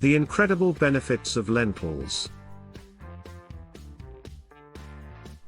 The incredible benefits of lentils.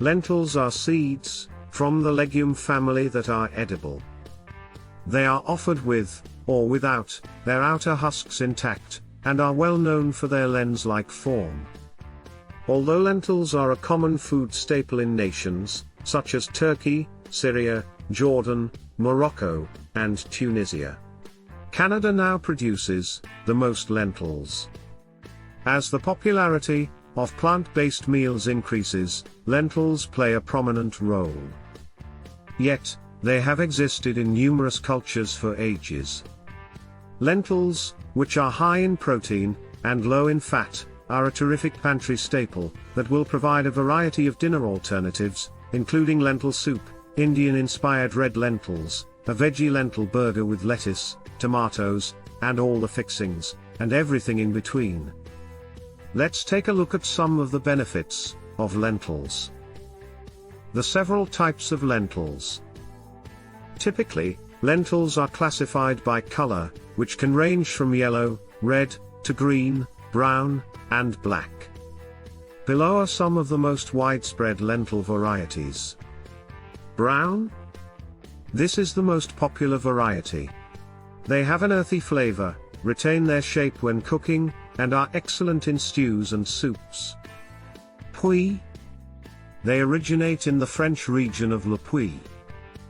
Lentils are seeds from the legume family that are edible. They are offered with, or without, their outer husks intact, and are well known for their lens-like form. Although lentils are a common food staple in nations, such as Turkey, Syria, Jordan, Morocco, and Tunisia, Canada now produces the most lentils. As the popularity of plant-based meals increases, lentils play a prominent role. Yet, they have existed in numerous cultures for ages. Lentils, which are high in protein and low in fat, are a terrific pantry staple that will provide a variety of dinner alternatives, including lentil soup, Indian-inspired red lentils, a veggie-lentil burger with lettuce, tomatoes, and all the fixings, and everything in between. Let's take a look at some of the benefits of lentils. The several types of lentils. Typically, lentils are classified by color, which can range from yellow, red, to green, brown, and black. Below are some of the most widespread lentil varieties. Brown? This is the most popular variety. They have an earthy flavor, retain their shape when cooking, and are excellent in stews and soups. Puy? They originate in the French region of Le Puy.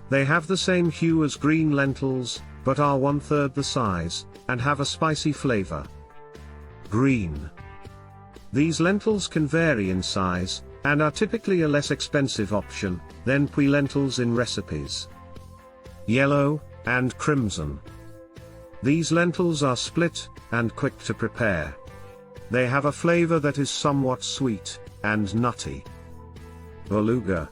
They have the same hue as green lentils, but are 1/3 the size, and have a spicy flavor. Green. These lentils can vary in size, and are typically a less expensive option than puy lentils in recipes. Yellow and crimson. These lentils are split and quick to prepare. They have a flavor that is somewhat sweet and nutty. Beluga.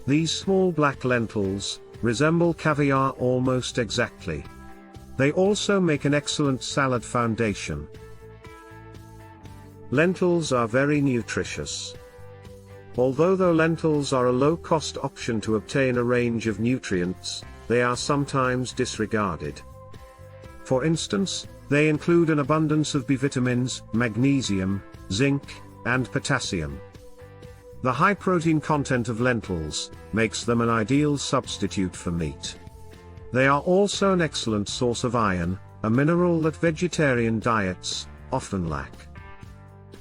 These small black lentils resemble caviar almost exactly. They also make an excellent salad foundation. Lentils are very nutritious. Although lentils are a low-cost option to obtain a range of nutrients, they are sometimes disregarded. For instance, they include an abundance of B vitamins, magnesium, zinc, and potassium. The high protein content of lentils makes them an ideal substitute for meat. They are also an excellent source of iron, a mineral that vegetarian diets often lack.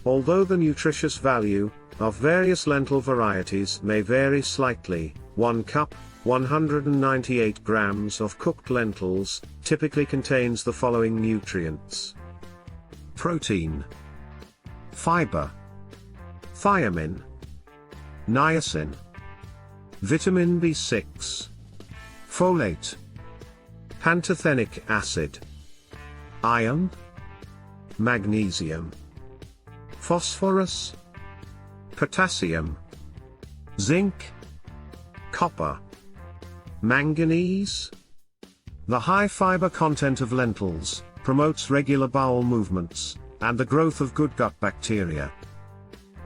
Although the nutritious value of various lentil varieties may vary slightly, 1 cup, 198 grams of cooked lentils typically contains the following nutrients: protein, fiber, thiamine, niacin, vitamin B6, folate, pantothenic acid, iron, magnesium, phosphorus, potassium, zinc, copper, manganese. The high fiber content of lentils promotes regular bowel movements and the growth of good gut bacteria.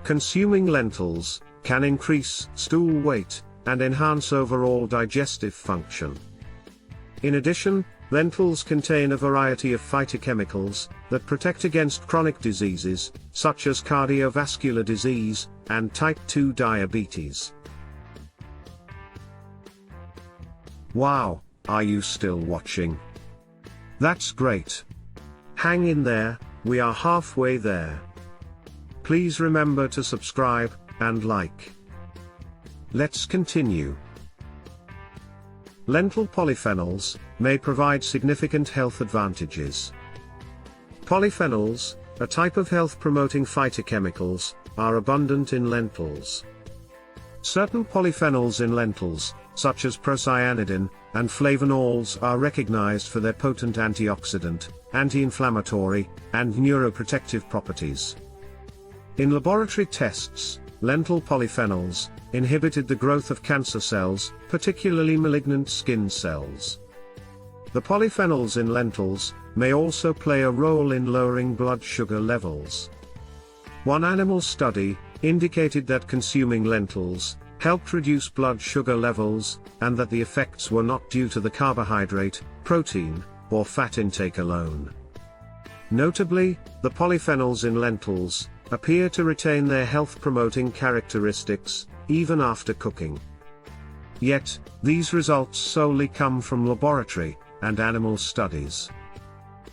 Consuming lentils can increase stool weight and enhance overall digestive function. In addition, lentils contain a variety of phytochemicals that protect against chronic diseases, such as cardiovascular disease and type 2 diabetes. Wow, are you still watching? That's great. Hang in there, we are halfway there. Please remember to subscribe and like. Let's continue. Lentil polyphenols may provide significant health advantages. Polyphenols, a type of health-promoting phytochemicals, are abundant in lentils. Certain polyphenols in lentils, such as procyanidin and flavonols, are recognized for their potent antioxidant, anti-inflammatory, and neuroprotective properties. In laboratory tests, lentil polyphenols inhibited the growth of cancer cells, particularly malignant skin cells. The polyphenols in lentils may also play a role in lowering blood sugar levels. One animal study indicated that consuming lentils helped reduce blood sugar levels, and that the effects were not due to the carbohydrate, protein, or fat intake alone. Notably, the polyphenols in lentils appear to retain their health-promoting characteristics, even after cooking. Yet, these results solely come from laboratory and animal studies.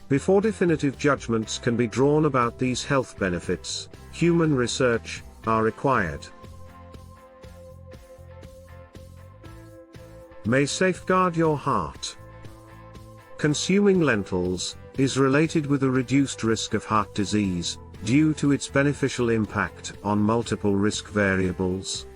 Before definitive judgments can be drawn about these health benefits, human research are required. May safeguard your heart. Consuming lentils is related with a reduced risk of heart disease, due to its beneficial impact on multiple risk variables.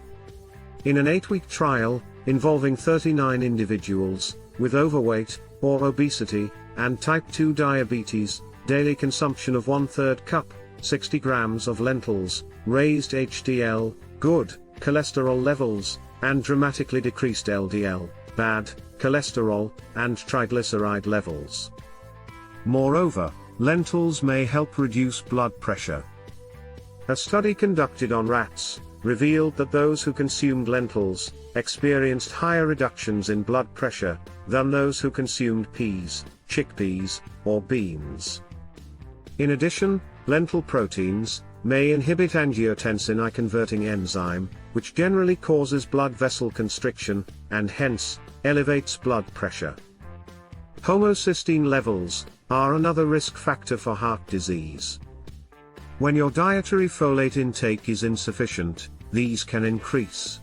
In an 8-week trial, involving 39 individuals, with overweight, or obesity, and type 2 diabetes, daily consumption of 1/3 cup, 60 grams of lentils, raised HDL, good, cholesterol levels, and dramatically decreased LDL, bad, cholesterol, and triglyceride levels. Moreover, lentils may help reduce blood pressure. A study conducted on rats revealed that those who consumed lentils experienced higher reductions in blood pressure than those who consumed peas, chickpeas, or beans. In addition, lentil proteins may inhibit angiotensin I-converting enzyme, which generally causes blood vessel constriction, and hence, elevates blood pressure. Homocysteine levels are another risk factor for heart disease. When your dietary folate intake is insufficient, these can increase.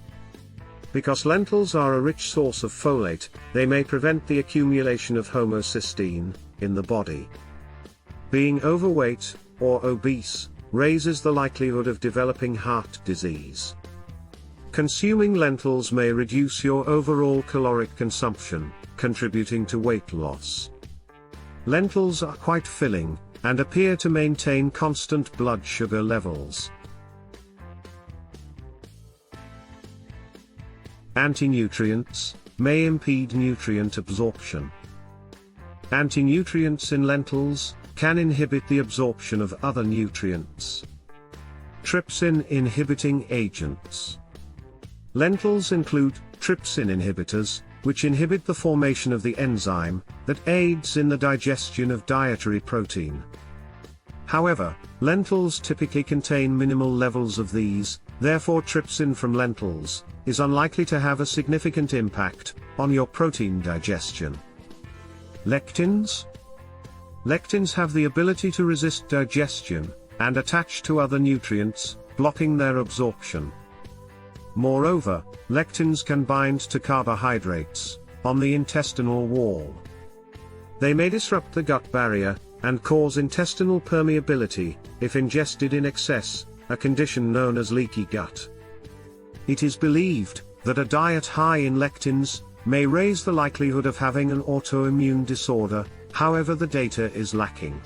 Because lentils are a rich source of folate, they may prevent the accumulation of homocysteine in the body. Being overweight or obese raises the likelihood of developing heart disease. Consuming lentils may reduce your overall caloric consumption, contributing to weight loss. Lentils are quite filling, and appear to maintain constant blood sugar levels. Anti-nutrients may impede nutrient absorption. Anti-nutrients in lentils can inhibit the absorption of other nutrients. Trypsin inhibiting agents. Lentils include trypsin inhibitors, which inhibit the formation of the enzyme that aids in the digestion of dietary protein. However, lentils typically contain minimal levels of these, therefore trypsin from lentils is unlikely to have a significant impact on your protein digestion. Lectins? Lectins have the ability to resist digestion and attach to other nutrients, blocking their absorption. Moreover, lectins can bind to carbohydrates on the intestinal wall. They may disrupt the gut barrier and cause intestinal permeability if ingested in excess, a condition known as leaky gut. It is believed that a diet high in lectins may raise the likelihood of having an autoimmune disorder, however the data is lacking.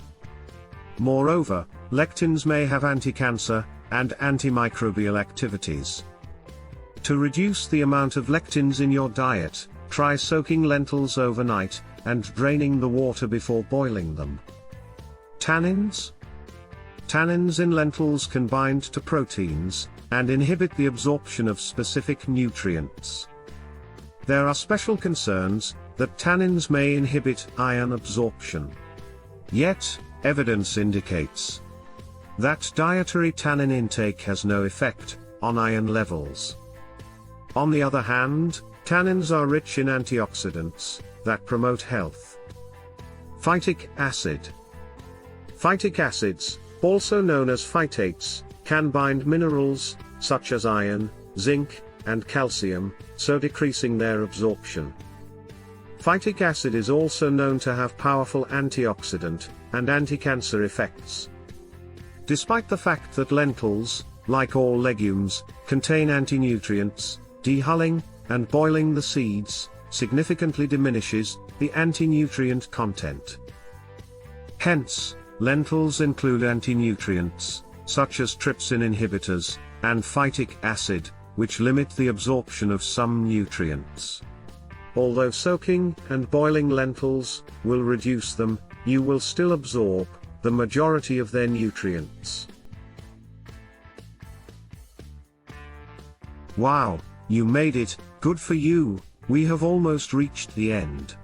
Moreover, lectins may have anti-cancer and antimicrobial activities. To reduce the amount of lectins in your diet, try soaking lentils overnight and draining the water before boiling them. Tannins? Tannins in lentils can bind to proteins and inhibit the absorption of specific nutrients. There are special concerns that tannins may inhibit iron absorption. Yet, evidence indicates that dietary tannin intake has no effect on iron levels. On the other hand, tannins are rich in antioxidants that promote health. Phytic acid. Phytic acids, also known as phytates, can bind minerals, such as iron, zinc, and calcium, so decreasing their absorption. Phytic acid is also known to have powerful antioxidant and anti-cancer effects. Despite the fact that lentils, like all legumes, contain anti-nutrients, dehulling and boiling the seeds significantly diminishes the anti-nutrient content. Hence, lentils include anti-nutrients, such as trypsin inhibitors, and phytic acid, which limit the absorption of some nutrients. Although soaking and boiling lentils will reduce them, you will still absorb the majority of their nutrients. Wow, you made it, good for you, we have almost reached the end.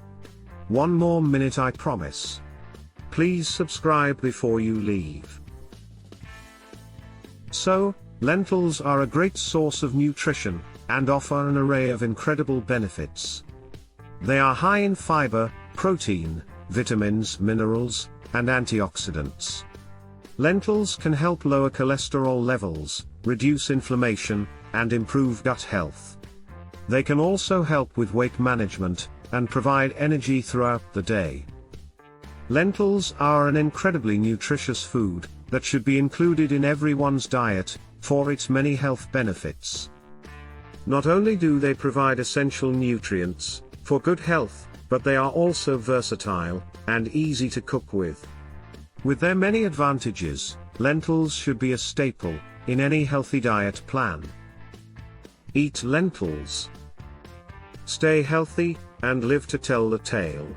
One more minute I promise. Please subscribe before you leave. So, lentils are a great source of nutrition, and offer an array of incredible benefits. They are high in fiber, protein, vitamins, minerals, and antioxidants. Lentils can help lower cholesterol levels, reduce inflammation, and improve gut health. They can also help with weight management, and provide energy throughout the day. Lentils are an incredibly nutritious food, that should be included in everyone's diet, for its many health benefits. Not only do they provide essential nutrients, for good health, but they are also versatile, and easy to cook with. With their many advantages, lentils should be a staple, in any healthy diet plan. Eat lentils. Stay healthy, and live to tell the tale.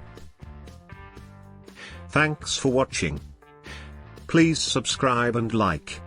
Thanks for watching. Please subscribe and like.